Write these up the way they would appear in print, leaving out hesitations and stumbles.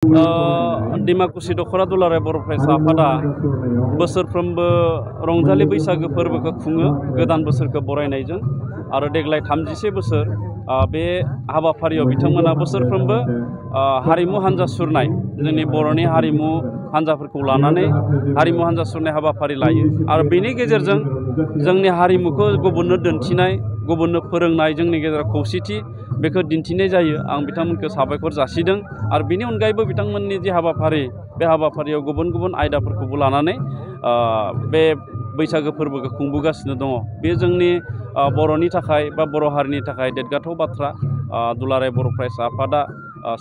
डिमाकुसि दख'रा दुलाराय बर' फरायसा आफादा बोसोरफ्रोमबो रंजालि बैसागो फोरबोखौ खुङो गोदान बोसोरखौ बरायनायजों आरो देग्लाय 36 बोसोर बे हाबाफारियाव बिथांमोना बोसोरफ्रोमबो हारिमु हान्जा सुरनाय जोंनि बर'नि हारिमु हान्जाफोरखौ लानानै हारिमु हान्जा सुरनाय हाबाफारि लायो आरो बेनि गेजेरजों जोंनि हारिमुखौ गुबुननो दिन्थिनाय गुबुननो फोरोंनाय जोंनि गेजेराव खौसेथि बेखौ दिन्थिनाय जायो आं बिथांमोनखौ साबायखर जासिदों आरो बेनि अनगायैबो बिथांमोननि जे हाबाफारि बे हाबाफारियाव गुबुन गुबुन आयदाफोरखौबो लानानै बे बैसागो फोरबोखौ खुंबोगासिनो दङ बे जोंनि बर'नि थाखाय बा बर' हारिनि थाखाय देरगाथाव बाथ्रा दुलाराय बर' फरायसा आफादा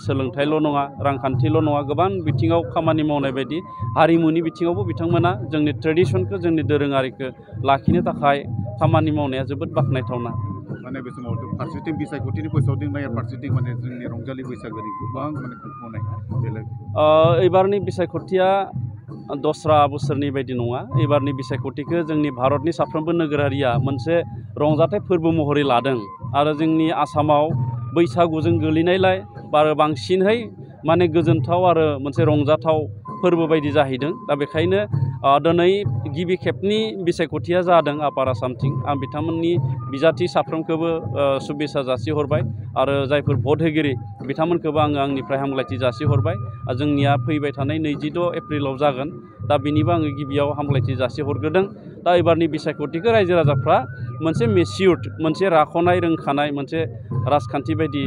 सोलोंथाइल' नङा रांखान्थिल' नङा गोबां बिथिङाव खामानि मावनाय बायदि हारिमुनि बिथिङावबो बिथांमोना जोंनि ट्रेडिसनखौ जोंनि दोरोङारिखौ लाखिनो थाखाय खामानि मावनाया जोबोद बाख्नायथावना माने बे समाव फारसेथिं बिसायख'थिनि बैसोआव दोंनाय फारसेथिं माने जोंनि रंजालि बैसागोनि गोबां माने खुंफुंनाय बेलेग एबारनि बिसायख'थिया दस्रा बोसोरनि बायदि नङा एबारनि बिसायख'थिखौ जोंनि भारतनि साफ्रोमबो नोगोरारिया मोनसे रंजाथाइ फोरबो महरै लादों आरो जोंनि आसामाव बैसागुजों गोलैनायलाय बारो बांसिनहै माने गोजोनथाव आरो मोनसे रंजाथाव फोरबो बायदि जाहैदों दा बेखायनो दिनै गिबि खेबनि बिसायख'थिया जादों आपार आसामथिं आं बिथांमोननि बिजाथि साफ्रोमखौबो शुभेच्छा जासिहरबाय आरो जायफोर भट होगिरि बिथांमोनखौबो आङो आंनिफ्राय हामलायथि जासिहरबाय जोंनिया फैबाय थानाय 26 एप्रिलाव जागोन दा बेनिबो आङो गिबियाव हामलायथि जासिहरग्रोदों दा एबारनि बिसायख'थिखौ रायजो राजाफ्रा मोनसे मेचिउर्ड मोनसे राख'नाय रोंखानाय मोनसे राजखान्थि बायदि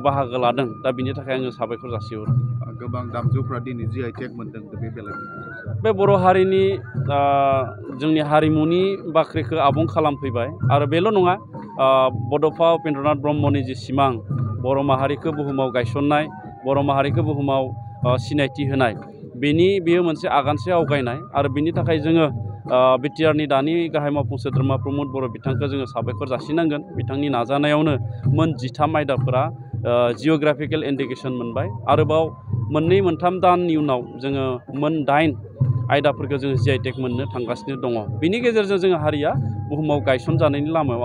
बाहागो लादों दा बिनि थाखाय आङो साबायखर जासिहरो गोबां दामजुफ्रा दिनै GI टेग मोनदों बे बेलायाव बे बर' हारिनि जोंनि हारिमुनि बाख्रिखौ आबुं खालामफैबाय आरो बेल' नङा बड'फा उपेन्द्रनाथ ब्रह्मनि जि सिमां बर' माहारिखौ बुहुमाव गायसननाय बर' माहारिखौ बुहुमाव सिनायथि होनाय बेयो मोनसे आगानसे आवगायनाय आरो बिनि थाखाय जोङो बिटिआरनि दानि गाहाय मावफुं सोद्रोमा प्रमद बर' बिथांखौ जोङो साबायखर जासिनांगोन बिथांनि नाजानायावनो मोन 13 आयदाफोरा जिअ'ग्राफिकेल इन्डिकेसन मोनबाय आरोबाव मोननै मोनथाम दाननि उनाव जोङो मोन 8 आयदाफोरखौ जोङो GI टेग मोननो थांगासिनो दङ बिनि गेजेरजों जोङो हारिया बुहुमाव गायसनजानायनि लामायाव